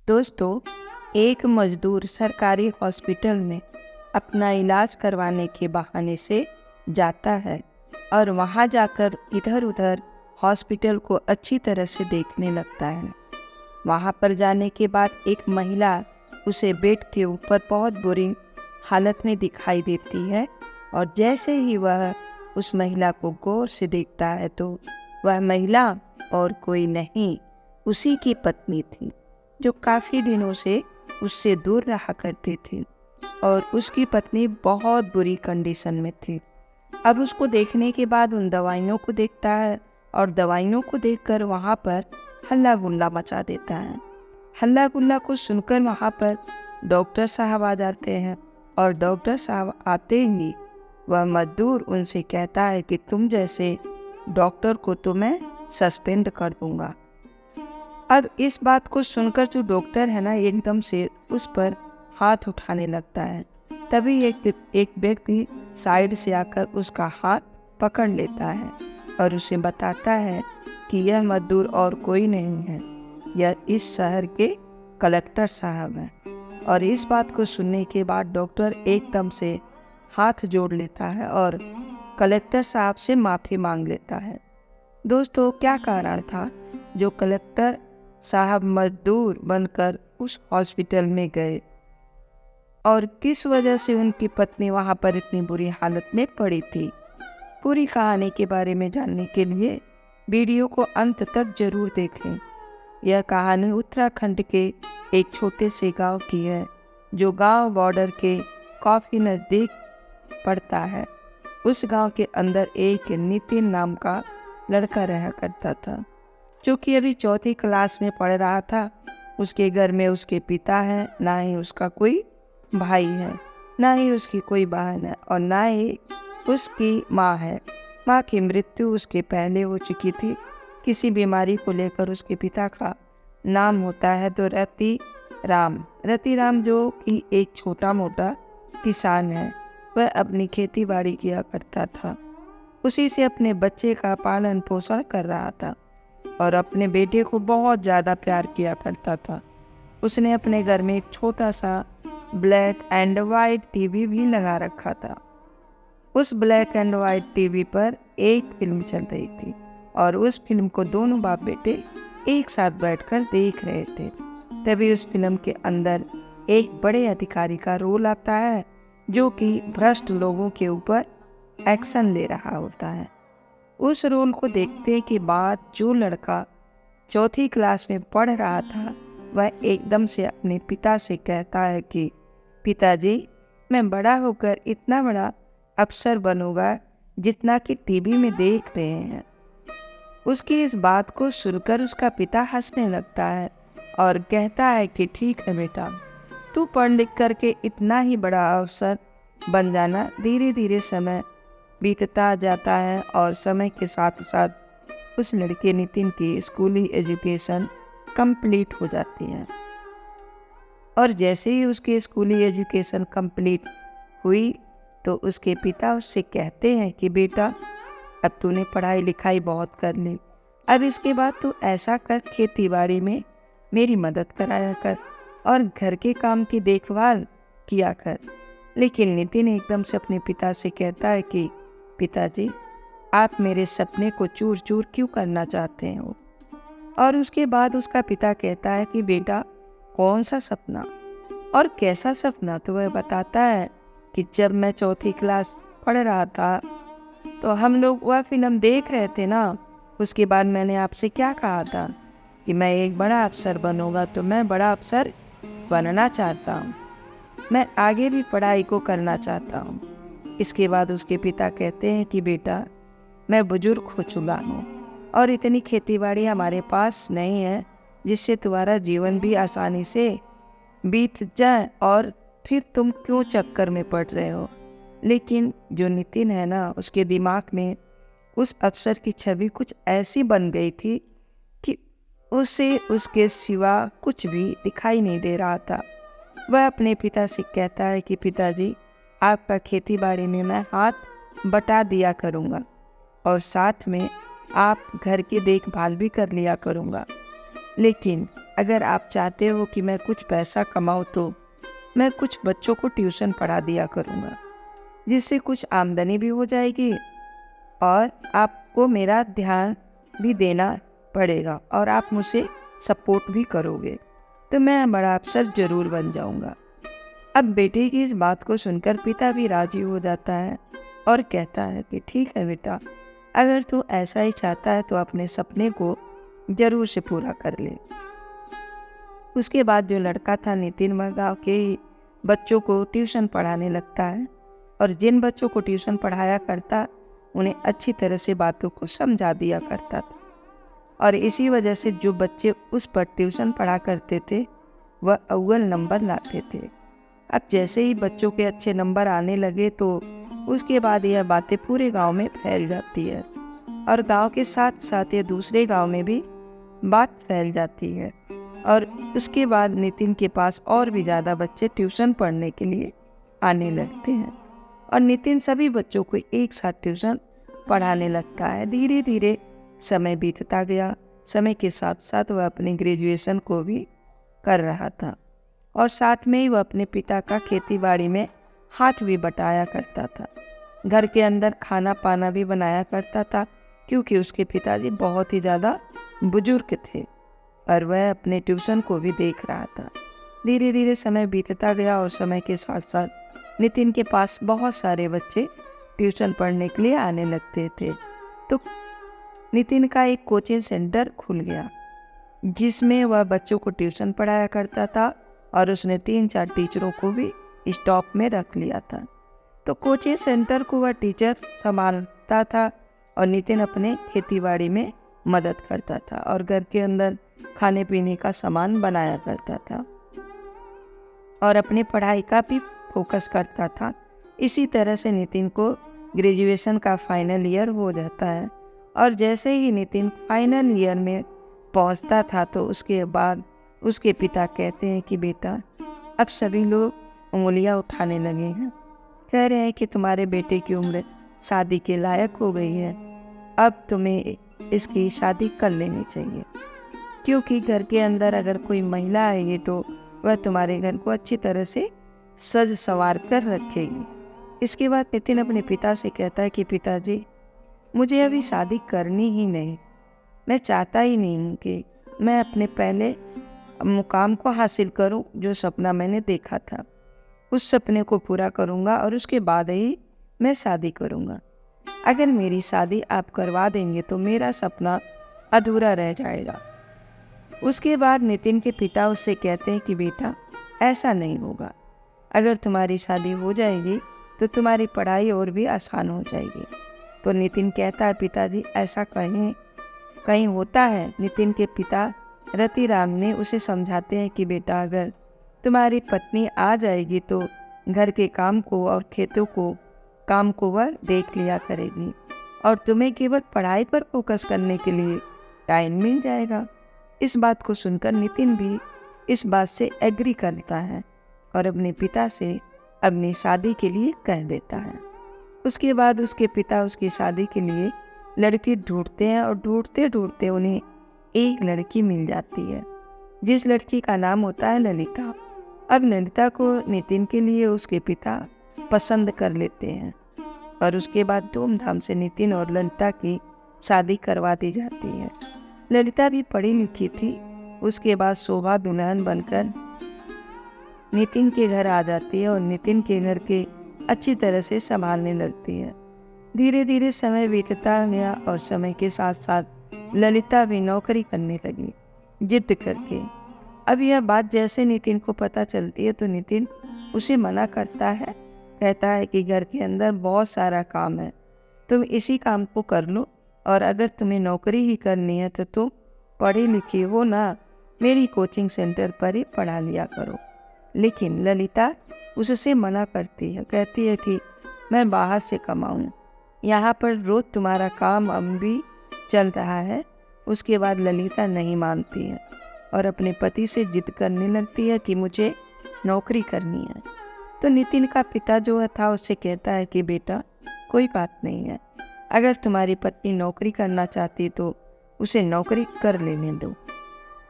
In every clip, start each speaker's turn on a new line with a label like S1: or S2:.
S1: दोस्तों, एक मजदूर सरकारी हॉस्पिटल में अपना इलाज करवाने के बहाने से जाता है और वहां जाकर इधर-उधर हॉस्पिटल को अच्छी तरह से देखने लगता है। वहां पर जाने के बाद एक महिला उसे बेड के ऊपर बहुत बुरी हालत में दिखाई देती है और जैसे ही वह उस महिला को गौर से देखता है तो वह महिला और कोई नहीं, उसी की पत्नी थी, जो काफ़ी दिनों से उससे दूर रहा करती थी और उसकी पत्नी बहुत बुरी कंडीशन में थी। अब उसको देखने के बाद उन दवाइयों को देखता है और दवाइयों को देखकर वहाँ पर हल्ला गुल्ला मचा देता है। हल्ला गुल्ला को सुनकर वहाँ पर डॉक्टर साहब आ जाते हैं और डॉक्टर साहब आते ही वह मजदूर उनसे कहता है कि तुम जैसे डॉक्टर को तो मैं सस्पेंड कर दूंगा। अब इस बात को सुनकर जो डॉक्टर है ना, एकदम से उस पर हाथ उठाने लगता है। तभी एक व्यक्ति साइड से आकर उसका हाथ पकड़ लेता है और उसे बताता है कि यह मजदूर और कोई नहीं है, यह इस शहर के कलेक्टर साहब हैं। और इस बात को सुनने के बाद डॉक्टर एकदम से हाथ जोड़ लेता है और कलेक्टर साहब से माफ़ी मांग लेता है। दोस्तों, क्या कारण था जो कलेक्टर साहब मजदूर बनकर उस हॉस्पिटल में गए और किस वजह से उनकी पत्नी वहां पर इतनी बुरी हालत में पड़ी थी? पूरी कहानी के बारे में जानने के लिए वीडियो को अंत तक जरूर देखें। यह कहानी उत्तराखंड के एक छोटे से गांव की है, जो गांव बॉर्डर के काफ़ी नज़दीक पड़ता है। उस गांव के अंदर एक नितिन नाम का लड़का रहा करता था, जो कि अभी चौथी क्लास में पढ़ रहा था। उसके घर में उसके पिता हैं, ना ही उसका कोई भाई है, ना ही उसकी कोई बहन है और ना ही उसकी माँ है। माँ की मृत्यु उसके पहले हो चुकी थी। किसी बीमारी को लेकर उसके पिता का नाम होता है तो रति राम, जो कि एक छोटा मोटा किसान है। वह अपनी खेती बाड़ी किया करता था, उसी से अपने बच्चे का पालन पोषण कर रहा था और अपने बेटे को बहुत ज़्यादा प्यार किया करता था। उसने अपने घर में एक छोटा सा ब्लैक एंड वाइट टीवी भी लगा रखा था। उस ब्लैक एंड वाइट टीवी पर एक फिल्म चल रही थी और उस फिल्म को दोनों बाप बेटे एक साथ बैठकर देख रहे थे। तभी उस फिल्म के अंदर एक बड़े अधिकारी का रोल आता है, जो कि भ्रष्ट लोगों के ऊपर एक्शन ले रहा होता है। उस रोल को देखने के बाद जो लड़का चौथी क्लास में पढ़ रहा था, वह एकदम से अपने पिता से कहता है कि पिताजी, मैं बड़ा होकर इतना बड़ा अफसर बनूंगा जितना कि टीवी में देख रहे हैं। उसकी इस बात को सुनकर उसका पिता हंसने लगता है और कहता है कि ठीक है बेटा, तू पढ़ लिख करके इतना ही बड़ा अफसर बन जाना। धीरे धीरे समय बीतता जाता है और समय के साथ साथ उस लड़के नितिन की स्कूली एजुकेशन कंप्लीट हो जाती है। और जैसे ही उसकी स्कूली एजुकेशन कंप्लीट हुई तो उसके पिता उससे कहते हैं कि बेटा, अब तूने पढ़ाई लिखाई बहुत कर ली, अब इसके बाद तू ऐसा कर, खेती बाड़ी में मेरी मदद कराया कर और घर के काम की देखभाल किया कर। लेकिन नितिन एकदम से अपने पिता से कहता है कि पिताजी, आप मेरे सपने को चूर चूर क्यों करना चाहते हो? और उसके बाद उसका पिता कहता है कि बेटा, कौन सा सपना और कैसा सपना? तो वह बताता है कि जब मैं चौथी क्लास पढ़ रहा था तो हम लोग वह फिल्म देख रहे थे ना, उसके बाद मैंने आपसे क्या कहा था कि मैं एक बड़ा अफसर बनूंगा, तो मैं बड़ा अफसर बनना चाहता हूँ, मैं आगे भी पढ़ाई को करना चाहता हूँ। इसके बाद उसके पिता कहते हैं कि बेटा, मैं बुजुर्ग हो चुका हूँ और इतनी खेतीबाड़ी हमारे पास नहीं है जिससे तुम्हारा जीवन भी आसानी से बीत जाए और फिर तुम क्यों चक्कर में पड़ रहे हो। लेकिन जो नितिन है ना, उसके दिमाग में उस अफसर की छवि कुछ ऐसी बन गई थी कि उसे उसके सिवा कुछ भी दिखाई नहीं दे रहा था। वह अपने पिता से कहता है कि पिताजी, आपका खेती बाड़ी में मैं हाथ बटा दिया करूँगा और साथ में आप घर की देखभाल भी कर लिया करूँगा। लेकिन अगर आप चाहते हो कि मैं कुछ पैसा कमाऊँ तो मैं कुछ बच्चों को ट्यूशन पढ़ा दिया करूँगा, जिससे कुछ आमदनी भी हो जाएगी और आपको मेरा ध्यान भी देना पड़ेगा और आप मुझे सपोर्ट भी करोगे, तो मैं बड़ा अफसर ज़रूर बन जाऊँगा। अब बेटे की इस बात को सुनकर पिता भी राजी हो जाता है और कहता है कि ठीक है बेटा, अगर तू ऐसा ही चाहता है तो अपने सपने को जरूर से पूरा कर ले। उसके बाद जो लड़का था नितिन, वह गाँव के ही बच्चों को ट्यूशन पढ़ाने लगता है और जिन बच्चों को ट्यूशन पढ़ाया करता उन्हें अच्छी तरह से बातों को समझा दिया करता था और इसी वजह से जो बच्चे उस पर ट्यूशन पढ़ा करते थे वह अव्वल नंबर लाते थे। अब जैसे ही बच्चों के अच्छे नंबर आने लगे तो उसके बाद यह बातें पूरे गांव में फैल जाती है और गांव के साथ साथ ये दूसरे गांव में भी बात फैल जाती है और उसके बाद नितिन के पास और भी ज़्यादा बच्चे ट्यूशन पढ़ने के लिए आने लगते हैं और नितिन सभी बच्चों को एक साथ ट्यूशन पढ़ाने लगता है। धीरे धीरे समय बीतता गया। समय के साथ साथ वह अपनी ग्रेजुएशन को भी कर रहा था और साथ में ही वह अपने पिता का खेतीबाड़ी में हाथ भी बटाया करता था। घर के अंदर खाना पाना भी बनाया करता था क्योंकि उसके पिताजी बहुत ही ज़्यादा बुजुर्ग थे और वह अपने ट्यूशन को भी देख रहा था। धीरे धीरे समय बीतता गया और समय के साथ साथ नितिन के पास बहुत सारे बच्चे ट्यूशन पढ़ने के लिए आने लगते थे। तो नितिन का एक कोचिंग सेंटर खुल गया जिसमें वह बच्चों को ट्यूशन पढ़ाया करता था और उसने 3-4 टीचरों को भी स्टॉक में रख लिया था। तो कोचिंग सेंटर को वह टीचर संभालता था और नितिन अपने खेतीबाड़ी में मदद करता था और घर के अंदर खाने पीने का सामान बनाया करता था और अपने पढ़ाई का भी फोकस करता था। इसी तरह से नितिन को ग्रेजुएशन का फाइनल ईयर हो जाता है और जैसे ही नितिन फाइनल ईयर में पहुंचता था तो उसके बाद उसके पिता कहते हैं कि बेटा, अब सभी लोग उंगलियां उठाने लगे हैं, कह रहे हैं कि तुम्हारे बेटे की उम्र शादी के लायक हो गई है, अब तुम्हें इसकी शादी कर लेनी चाहिए क्योंकि घर के अंदर अगर कोई महिला आएगी तो वह तुम्हारे घर को अच्छी तरह से सज संवार कर रखेगी। इसके बाद नितिन अपने पिता से कहता है कि पिताजी, मुझे अभी शादी करनी ही नहीं, मैं चाहता ही नहीं हूँ कि मैं अपने पहले मुकाम को हासिल करूँ। जो सपना मैंने देखा था उस सपने को पूरा करूँगा और उसके बाद ही मैं शादी करूँगा। अगर मेरी शादी आप करवा देंगे तो मेरा सपना अधूरा रह जाएगा। उसके बाद नितिन के पिता उससे कहते हैं कि बेटा, ऐसा नहीं होगा, अगर तुम्हारी शादी हो जाएगी तो तुम्हारी पढ़ाई और भी आसान हो जाएगी। तो नितिन कहता है पिताजी, ऐसा कहीं होता है। नितिन के पिता रतिराम ने उसे समझाते हैं कि बेटा, अगर तुम्हारी पत्नी आ जाएगी तो घर के काम को और खेतों को काम को वह देख लिया करेगी और तुम्हें केवल पढ़ाई पर फोकस करने के लिए टाइम मिल जाएगा। इस बात को सुनकर नितिन भी इस बात से एग्री करता है और अपने पिता से अपनी शादी के लिए कह देता है। उसके बाद उसके पिता उसकी शादी के लिए लड़की ढूंढते हैं और ढूंढते ढूंढते उन्हें एक लड़की मिल जाती है जिस लड़की का नाम होता है ललिता। अब ललिता को नितिन के लिए उसके पिता पसंद कर लेते हैं और उसके बाद धूमधाम से नितिन और ललिता की शादी करवा दी जाती है। ललिता भी पढ़ी लिखी थी। उसके बाद शोभा दुल्हन बनकर नितिन के घर आ जाती है और नितिन के घर के अच्छी तरह से संभालने लगती है। धीरे धीरे समय बीतता गया और समय के साथ साथ ललिता भी नौकरी करने लगी जिद करके। अब यह बात जैसे नितिन को पता चलती है तो नितिन उसे मना करता है, कहता है कि घर के अंदर बहुत सारा काम है, तुम इसी काम को कर लो और अगर तुम्हें नौकरी ही करनी है तो तुम पढ़ी लिखी हो ना, मेरी कोचिंग सेंटर पर ही पढ़ा लिया करो। लेकिन ललिता उससे मना करती है, कहती है कि मैं बाहर से कमाऊँ, यहाँ पर रोज़ तुम्हारा काम अब भी चल रहा है। उसके बाद ललिता नहीं मानती है और अपने पति से जिद करने लगती है कि मुझे नौकरी करनी है। तो नितिन का पिता जो था उससे कहता है कि बेटा, कोई बात नहीं है, अगर तुम्हारी पत्नी नौकरी करना चाहती तो उसे नौकरी कर लेने दो।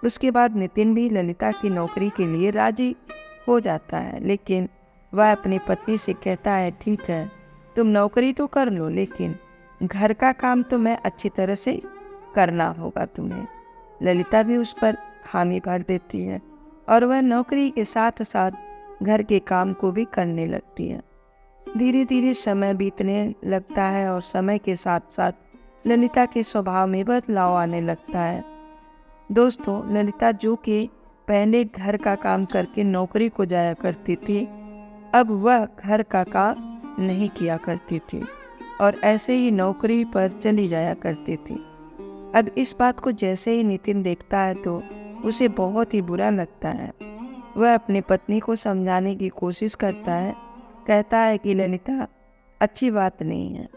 S1: उसके बाद नितिन भी ललिता की नौकरी के लिए राजी हो जाता है, लेकिन वह अपनी पत्नी से कहता है, ठीक है, तुम नौकरी तो कर लो, लेकिन घर का काम तो मैं अच्छी तरह से करना होगा तुम्हें। ललिता भी उस पर हामी भर देती है और वह नौकरी के साथ साथ घर के काम को भी करने लगती है। धीरे धीरे समय बीतने लगता है और समय के साथ साथ ललिता के स्वभाव में बदलाव आने लगता है। दोस्तों, ललिता जो कि पहले घर का काम करके नौकरी को जाया करती थी, अब वह घर का काम नहीं किया करती थी और ऐसे ही नौकरी पर चली जाया करती थी। अब इस बात को जैसे ही नितिन देखता है तो उसे बहुत ही बुरा लगता है। वह अपनी पत्नी को समझाने की कोशिश करता है, कहता है कि ललिता, अच्छी बात नहीं है।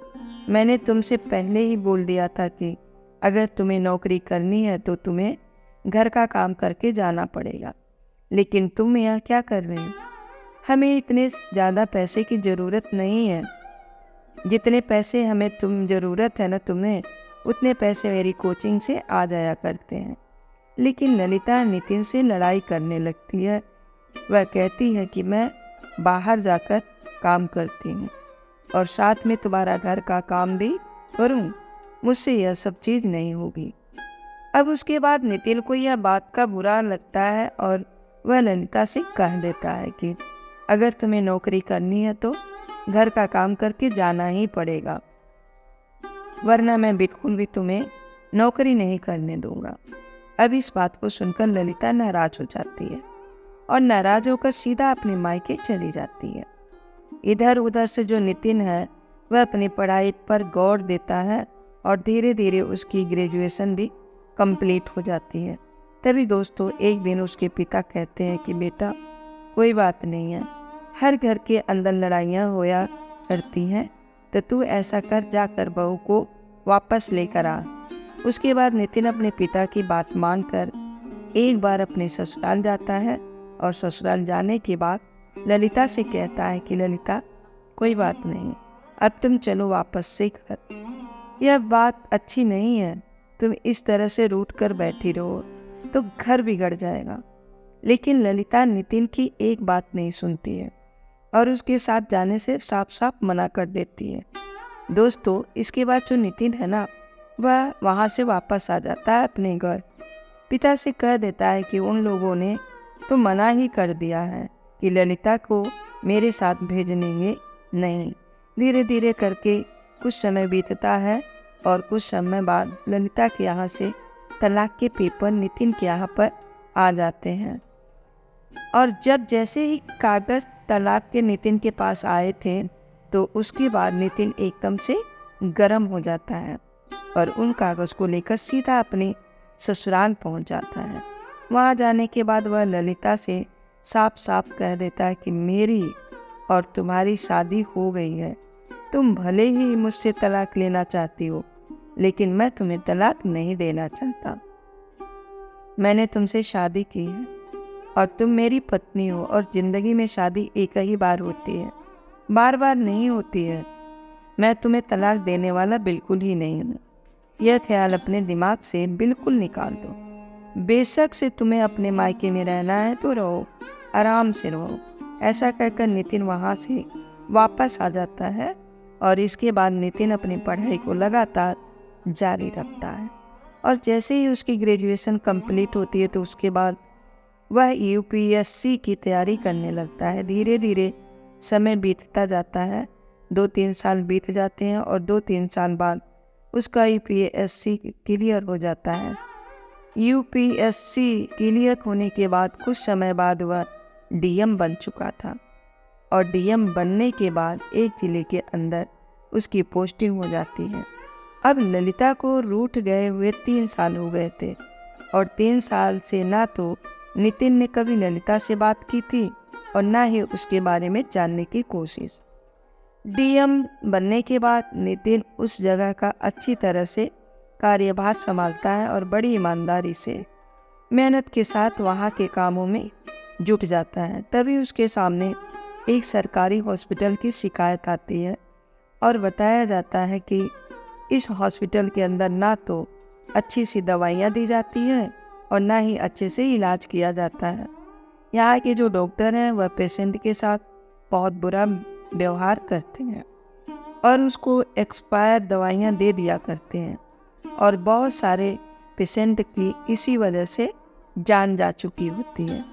S1: मैंने तुमसे पहले ही बोल दिया था कि अगर तुम्हें नौकरी करनी है तो तुम्हें घर का काम करके जाना पड़ेगा, लेकिन तुम यहाँ क्या कर रहे हो? हमें इतने ज़्यादा पैसे की ज़रूरत नहीं है। जितने पैसे हमें ज़रूरत है ना तुम्हें, उतने पैसे मेरी कोचिंग से आ जाया करते हैं। लेकिन ललिता नितिन से लड़ाई करने लगती है। वह कहती है कि मैं बाहर जाकर काम करती हूँ और साथ में तुम्हारा घर का काम भी करूँ, मुझसे यह सब चीज़ नहीं होगी। अब उसके बाद नितिन को यह बात का बुरा लगता है और वह ललिता से कह देता है कि अगर तुम्हें नौकरी करनी है तो घर का काम करके जाना ही पड़ेगा, वरना मैं बिल्कुल भी तुम्हें नौकरी नहीं करने दूंगा। अब इस बात को सुनकर ललिता नाराज हो जाती है और नाराज होकर सीधा अपने मायके चली जाती है। इधर उधर से जो नितिन है वह अपनी पढ़ाई पर गौर देता है और धीरे धीरे उसकी ग्रेजुएशन भी कंप्लीट हो जाती है। तभी दोस्तों एक दिन उसके पिता कहते हैं कि बेटा, कोई बात नहीं है, हर घर के अंदर लड़ाइयाँ होया करती हैं, तो तू ऐसा कर, जाकर बहू को वापस लेकर आ। उसके बाद नितिन अपने पिता की बात मानकर एक बार अपने ससुराल जाता है और ससुराल जाने के बाद ललिता से कहता है कि ललिता, कोई बात नहीं, अब तुम चलो वापस से घर। यह बात अच्छी नहीं है, तुम इस तरह से रूठ कर बैठी रहो तो घर बिगड़ जाएगा। लेकिन ललिता नितिन की एक बात नहीं सुनती है और उसके साथ जाने से साफ साफ मना कर देती है। दोस्तों, इसके बाद जो नितिन है ना, वह वहाँ से वापस आ जाता है अपने घर। पिता से कह देता है कि उन लोगों ने तो मना ही कर दिया है कि ललिता को मेरे साथ भेजनेंगे नहीं। धीरे धीरे करके कुछ समय बीतता है और कुछ समय बाद ललिता के यहाँ से तलाक के पेपर नितिन के यहाँ पर आ जाते हैं। और जब जैसे ही कागज़ तलाक के नितिन के पास आए थे तो उसके बाद नितिन एकदम से गर्म हो जाता है और उन कागज़ को लेकर सीधा अपने ससुराल पहुंच जाता है। वहां जाने के बाद वह ललिता से साफ साफ कह देता है कि मेरी और तुम्हारी शादी हो गई है। तुम भले ही मुझसे तलाक लेना चाहती हो, लेकिन मैं तुम्हें तलाक नहीं देना चाहता। मैंने तुमसे शादी की है और तुम मेरी पत्नी हो और ज़िंदगी में शादी एक ही बार होती है, बार बार नहीं होती है। मैं तुम्हें तलाक देने वाला बिल्कुल ही नहीं हूँ। यह ख्याल अपने दिमाग से बिल्कुल निकाल दो। बेशक से तुम्हें अपने मायके में रहना है तो रहो, आराम से रहो। ऐसा कहकर नितिन वहाँ से वापस आ जाता है और इसके बाद नितिन अपनी पढ़ाई को लगातार जारी रखता है। और जैसे ही उसकी ग्रेजुएशन कंप्लीट होती है तो उसके बाद वह यूपीएससी की तैयारी करने लगता है। धीरे धीरे समय बीतता जाता है, 2-3 साल बीत जाते हैं और 2-3 साल बाद उसका यूपीएससी क्लियर हो जाता है। यूपीएससी क्लियर होने के बाद कुछ समय बाद वह डीएम बन चुका था और डीएम बनने के बाद एक जिले के अंदर उसकी पोस्टिंग हो जाती है। अब ललिता को रूठ गए हुए 3 साल हो गए थे और 3 साल से ना तो नितिन ने कभी ललिता से बात की थी और ना ही उसके बारे में जानने की कोशिश। डीएम बनने के बाद नितिन उस जगह का अच्छी तरह से कार्यभार संभालता है और बड़ी ईमानदारी से मेहनत के साथ वहाँ के कामों में जुट जाता है। तभी उसके सामने एक सरकारी हॉस्पिटल की शिकायत आती है और बताया जाता है कि इस हॉस्पिटल के अंदर ना तो अच्छी सी दवाइयाँ दी जाती हैं और ना ही अच्छे से इलाज किया जाता है। यहाँ के जो डॉक्टर हैं वह पेशेंट के साथ बहुत बुरा व्यवहार करते हैं और उसको एक्सपायर दवाइयाँ दे दिया करते हैं और बहुत सारे पेशेंट की इसी वजह से जान जा चुकी होती है।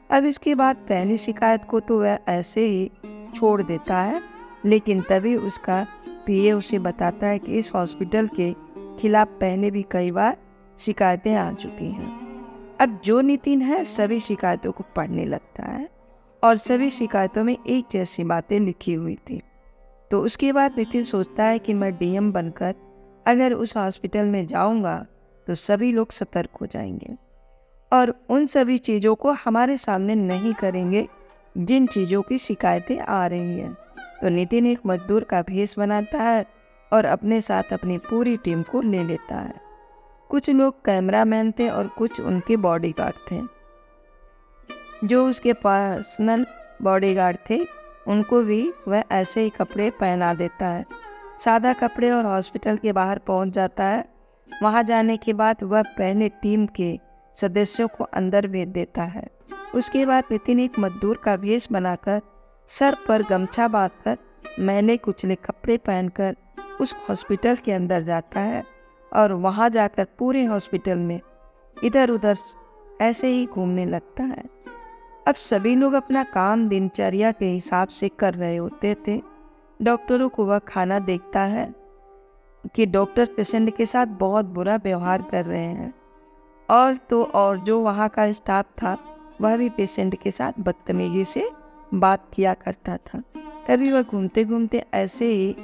S1: अब इसके बाद पहली शिकायत को तो वह ऐसे ही छोड़ देता है, लेकिन तभी उसका पीए उसे बताता है कि इस हॉस्पिटल के खिलाफ पहले भी कई बार शिकायतें आ चुकी हैं। अब जो नितिन है सभी शिकायतों को पढ़ने लगता है और सभी शिकायतों में एक जैसी बातें लिखी हुई थी। तो उसके बाद नितिन सोचता है कि मैं डीएम बनकर अगर उस हॉस्पिटल में जाऊंगा तो सभी लोग सतर्क हो जाएंगे और उन सभी चीज़ों को हमारे सामने नहीं करेंगे जिन चीज़ों की शिकायतें आ रही हैं। तो नितिन एक मजदूर का भेष बनाता है और अपने साथ अपनी पूरी टीम को ले लेता है। कुछ लोग कैमरामैन थे और कुछ उनके बॉडीगार्ड थे। जो उसके पर्सनल बॉडीगार्ड थे उनको भी वह ऐसे ही कपड़े पहना देता है, सादा कपड़े, और हॉस्पिटल के बाहर पहुंच जाता है। वहां जाने के बाद वह पहले टीम के सदस्यों को अंदर भेज देता है। उसके बाद नितिन एक मजदूर का भेष बनाकर सर पर गमछा बांधकर मैले कुचले कपड़े पहनकर उस हॉस्पिटल के अंदर जाता है और वहां जाकर पूरे हॉस्पिटल में इधर उधर ऐसे ही घूमने लगता है। अब सभी लोग अपना काम दिनचर्या के हिसाब से कर रहे होते थे। डॉक्टरों को वह खाना देखता है कि डॉक्टर पेशेंट के साथ बहुत बुरा व्यवहार कर रहे हैं और जो वहाँ का स्टाफ था वह भी पेशेंट के साथ बदतमीजी से बात किया करता था। तभी वह घूमते घूमते ऐसे ही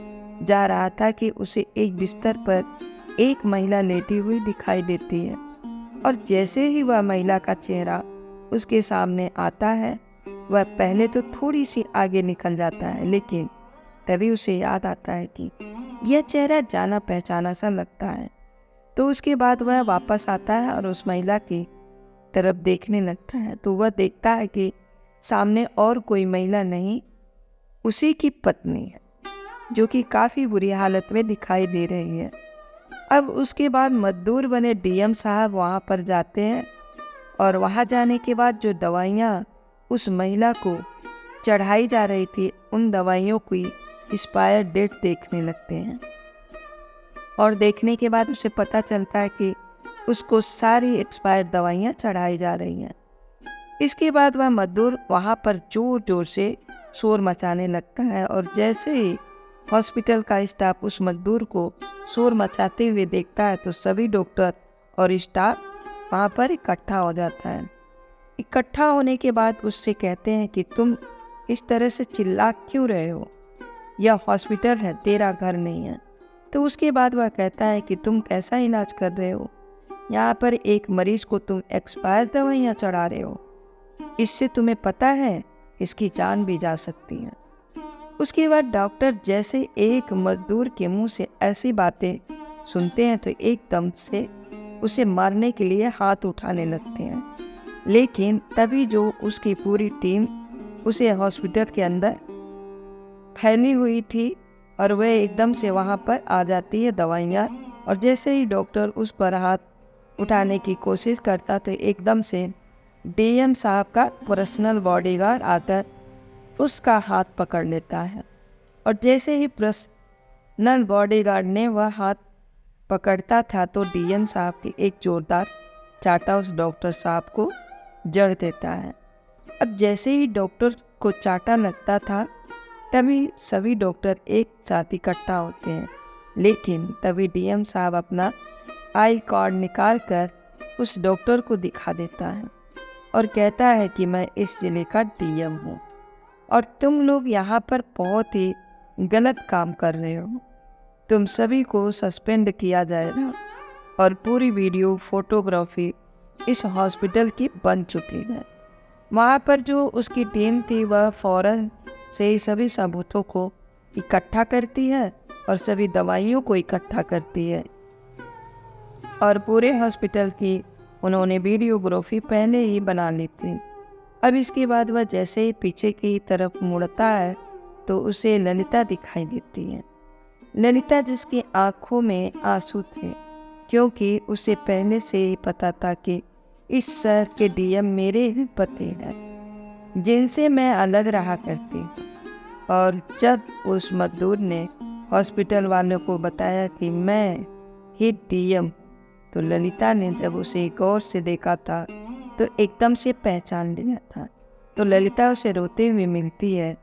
S1: जा रहा था कि उसे एक बिस्तर पर एक महिला लेटी हुई दिखाई देती है और जैसे ही वह महिला का चेहरा उसके सामने आता है वह पहले तो थोड़ी सी आगे निकल जाता है, लेकिन तभी उसे याद आता है कि यह चेहरा जाना पहचाना सा लगता है। तो उसके बाद वह वापस आता है और उस महिला की तरफ देखने लगता है। तो वह देखता है कि सामने और कोई महिला नहीं, उसी की पत्नी है जो कि काफ़ी बुरी हालत में दिखाई दे रही है। अब उसके बाद मजदूर बने डीएम साहब वहाँ पर जाते हैं और वहाँ जाने के बाद जो दवाइयाँ उस महिला को चढ़ाई जा रही थी उन दवाइयों की एक्सपायर डेट देखने लगते हैं और देखने के बाद उसे पता चलता है कि उसको सारी एक्सपायर दवाइयाँ चढ़ाई जा रही हैं। इसके बाद वह मजदूर वहाँ पर जोर जोर से शोर मचाने लगता है और जैसे ही हॉस्पिटल का स्टाफ उस मजदूर को शोर मचाते हुए देखता है तो सभी डॉक्टर और स्टाफ वहाँ पर इकट्ठा हो जाता है। इकट्ठा होने के बाद उससे कहते हैं कि तुम इस तरह से चिल्ला क्यों रहे हो, यह हॉस्पिटल है, तेरा घर नहीं है। तो उसके बाद वह कहता है कि तुम कैसा इलाज कर रहे हो, यहाँ पर एक मरीज को तुम एक्सपायर दवाइयाँ चढ़ा रहे हो, इससे तुम्हें पता है इसकी जान भी जा सकती है। उसके बाद डॉक्टर जैसे एक मजदूर के मुंह से ऐसी बातें सुनते हैं तो एकदम से उसे मारने के लिए हाथ उठाने लगते हैं, लेकिन तभी जो उसकी पूरी टीम उसे हॉस्पिटल के अंदर फैली हुई थी और वह एकदम से वहाँ पर आ जाती है दवाइयाँ, और जैसे ही डॉक्टर उस पर हाथ उठाने की कोशिश करता तो एकदम से डीएम साहब का पर्सनल बॉडीगार्ड आकर उसका हाथ पकड़ लेता है और जैसे ही पर्सनल बॉडीगार्ड ने वह हाथ पकड़ता था तो डीएम साहब की एक जोरदार चाटा उस डॉक्टर साहब को जड़ देता है। अब जैसे ही डॉक्टर को चाटा लगता था तभी सभी डॉक्टर एक साथ इकट्ठा होते हैं, लेकिन तभी डीएम साहब अपना आई कार्ड निकाल कर उस डॉक्टर को दिखा देता है और कहता है कि मैं इस ज़िले का डीएम हूँ और तुम लोग यहाँ पर बहुत ही गलत काम कर रहे हो, तुम सभी को सस्पेंड किया जाएगा और पूरी वीडियो फोटोग्राफी इस हॉस्पिटल की बन चुकी है। वहाँ पर जो उसकी टीम थी वह फ़ौरन से ही सभी सबूतों को इकट्ठा करती है और सभी दवाइयों को इकट्ठा करती है और पूरे हॉस्पिटल की उन्होंने वीडियोग्राफी पहले ही बना ली थी। अब इसके बाद वह जैसे ही पीछे की तरफ मुड़ता है तो उसे ललिता दिखाई देती है। ललिता जिसकी आंखों में आंसू थे क्योंकि उसे पहले से ही पता था कि इस शहर के डीएम मेरे ही पति हैं, जिनसे मैं अलग रहा करती हूँ। और जब उस मजदूर ने हॉस्पिटल वालों को बताया कि मैं ही डीएम, तो ललिता ने जब उसे गौर से देखा था तो एकदम से पहचान लिया था। तो ललिता उसे रोते हुए मिलती है,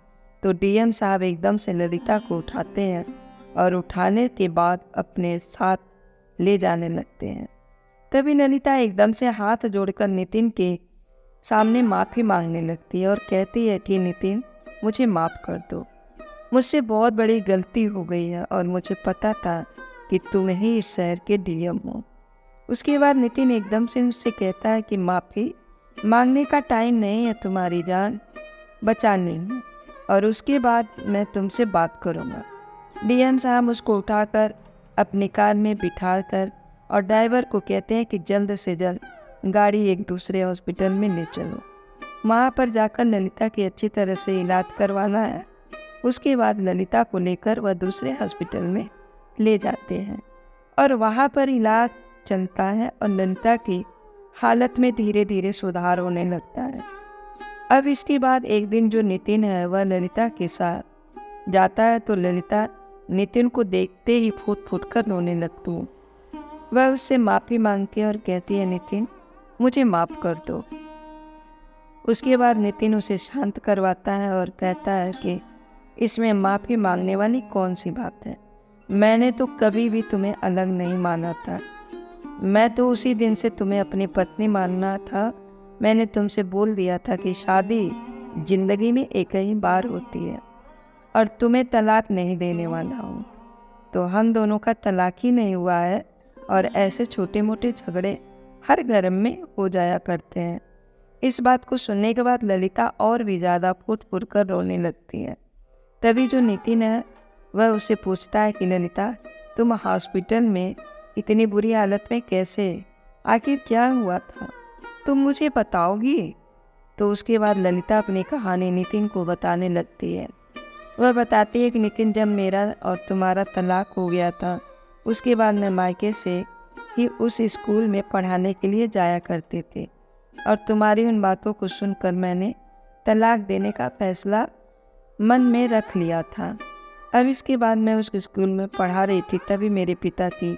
S1: तो डीएम साहब एकदम से ललिता को उठाते हैं और उठाने के बाद अपने साथ ले जाने लगते हैं। तभी ललिता एकदम से हाथ जोड़कर नितिन के सामने माफ़ी मांगने लगती है और कहती है कि नितिन, मुझे माफ़ कर दो, मुझसे बहुत बड़ी गलती हो गई है और मुझे पता था कि तुम ही इस शहर के डीएम हो। उसके बाद नितिन एकदम से उससे कहता है कि माफ़ी मांगने का टाइम नहीं है, तुम्हारी जान बचानी है, और उसके बाद मैं तुमसे बात करूँगा। डीएम साहब उसको उठाकर अपनी कार में बिठाकर और ड्राइवर को कहते हैं कि जल्द से जल्द गाड़ी एक दूसरे हॉस्पिटल में ले चलो। वहाँ पर जाकर ललिता की अच्छी तरह से इलाज करवाना है। उसके बाद ललिता को लेकर वह दूसरे हॉस्पिटल में ले जाते हैं और वहाँ पर इलाज चलता है और ललिता की हालत में धीरे धीरे सुधार होने लगता है। अब इसके बाद एक दिन जो नितिन है वह ललिता के साथ जाता है, तो ललिता नितिन को देखते ही फूट फूट कर रोने लगती है। वह उससे माफ़ी मांगती है और कहती है, नितिन मुझे माफ़ कर दो। उसके बाद नितिन उसे शांत करवाता है और कहता है कि इसमें माफ़ी मांगने वाली कौन सी बात है, मैंने तो कभी भी तुम्हें अलग नहीं माना था। मैं तो उसी दिन से तुम्हें अपनी पत्नी मानना था। मैंने तुमसे बोल दिया था कि शादी जिंदगी में एक ही बार होती है और तुम्हें तलाक नहीं देने वाला हूँ। तो हम दोनों का तलाक ही नहीं हुआ है और ऐसे छोटे मोटे झगड़े हर घर में हो जाया करते हैं। इस बात को सुनने के बाद ललिता और भी ज़्यादा फूट फूट कर रोने लगती है। तभी जो नितिन है वह उससे पूछता है कि ललिता, तुम हॉस्पिटल में इतनी बुरी हालत में कैसे, आखिर क्या हुआ था, तुम मुझे बताओगी? तो उसके बाद ललिता अपनी कहानी नितिन को बताने लगती है। वह बताती है कि नितिन, जब मेरा और तुम्हारा तलाक हो गया था उसके बाद मैं मायके से ही उस स्कूल में पढ़ाने के लिए जाया करते थे और तुम्हारी उन बातों को सुनकर मैंने तलाक देने का फैसला मन में रख लिया था। अब इसके बाद मैं उस स्कूल में पढ़ा रही थी, तभी मेरे पिता की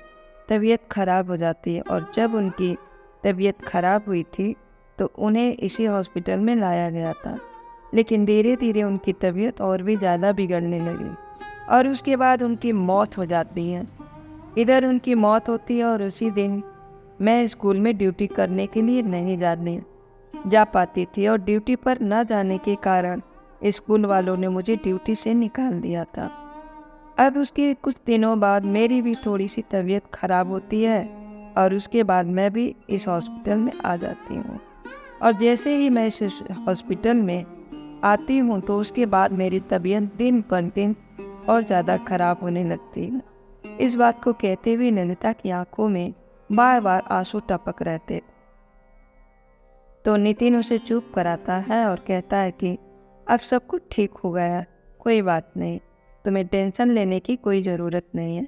S1: तबीयत खराब हो जाती है और जब उनकी तबीयत खराब हुई थी तो उन्हें इसी हॉस्पिटल में लाया गया था। लेकिन धीरे धीरे उनकी तबीयत और भी ज़्यादा बिगड़ने लगी और उसके बाद उनकी मौत हो जाती है। इधर उनकी मौत होती है और उसी दिन मैं स्कूल में ड्यूटी करने के लिए नहीं जा पाती थी और ड्यूटी पर न जाने के कारण स्कूल वालों ने मुझे ड्यूटी से निकाल दिया था। अब उसके कुछ दिनों बाद मेरी भी थोड़ी सी तबीयत खराब होती है और उसके बाद मैं भी इस हॉस्पिटल में आ जाती हूँ और जैसे ही मैं इस हॉस्पिटल में आती हूँ तो उसके बाद मेरी तबीयत दिन पर दिन और ज़्यादा खराब होने लगती है। इस बात को कहते हुए ललिता की आंखों में बार बार आंसू टपक रहते। तो नितिन उसे चुप कराता है और कहता है कि अब सब कुछ ठीक हो गया, कोई बात नहीं, तुम्हें टेंशन लेने की कोई ज़रूरत नहीं है।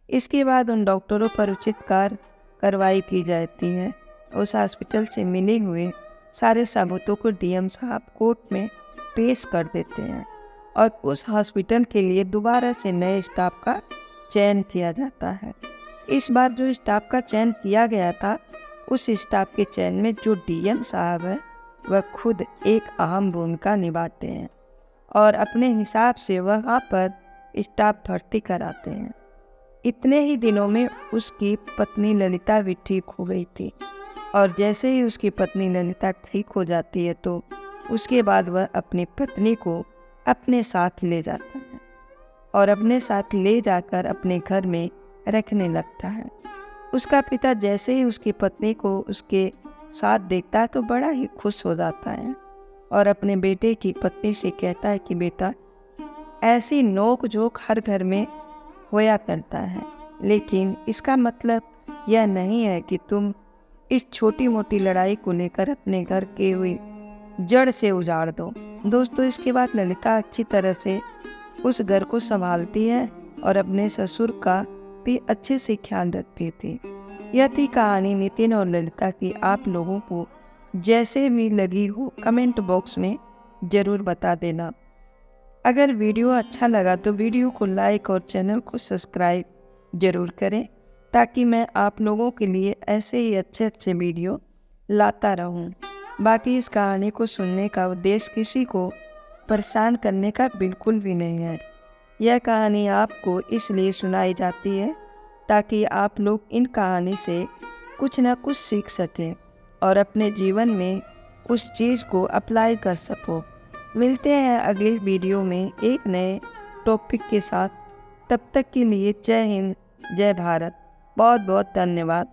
S1: इसके बाद उन डॉक्टरों पर उचित कार्रवाई की जाती है। उस हॉस्पिटल से मिले हुए सारे सबूतों को डीएम साहब कोर्ट में पेश कर देते हैं और उस हॉस्पिटल के लिए दोबारा से नए स्टाफ का चयन किया जाता है। इस बार जो स्टाफ का चयन किया गया था, उस स्टाफ के चयन में जो डीएम साहब है वह खुद एक अहम भूमिका निभाते हैं और अपने हिसाब से वहाँ पर स्टाफ भर्ती कराते हैं। इतने ही दिनों में उसकी पत्नी ललिता भी ठीक हो गई थी और जैसे ही उसकी पत्नी ललिता ठीक हो जाती है तो उसके बाद वह अपनी पत्नी को अपने साथ ले जाता है और अपने साथ ले जाकर अपने घर में रखने लगता है। उसका पिता जैसे ही उसकी पत्नी को उसके साथ देखता है तो बड़ा ही खुश हो जाता है और अपने बेटे की पत्नी से कहता है कि बेटा, ऐसी नोक झोंक हर घर में होया करता है, लेकिन इसका मतलब यह नहीं है कि तुम इस छोटी मोटी लड़ाई को लेकर अपने घर के हुई जड़ से उजाड़ दो। दोस्तों, इसके बाद ललिता अच्छी तरह से उस घर को संभालती है और अपने ससुर का भी अच्छे से ख्याल रखती थी। यह थी कहानी नितिन और ललिता की। आप लोगों को जैसे भी लगी हो कमेंट बॉक्स में ज़रूर बता देना। अगर वीडियो अच्छा लगा तो वीडियो को लाइक और चैनल को सब्सक्राइब ज़रूर करें, ताकि मैं आप लोगों के लिए ऐसे ही अच्छे अच्छे वीडियो लाता रहूं। बाकी इस कहानी को सुनने का उद्देश्य किसी को परेशान करने का बिल्कुल भी नहीं है। यह कहानी आपको इसलिए सुनाई जाती है ताकि आप लोग इन कहानी से कुछ ना कुछ सीख सकें और अपने जीवन में उस चीज़ को अप्लाई कर सको। मिलते हैं अगली वीडियो में एक नए टॉपिक के साथ। तब तक के लिए जय हिंद, जय भारत। बहुत बहुत धन्यवाद।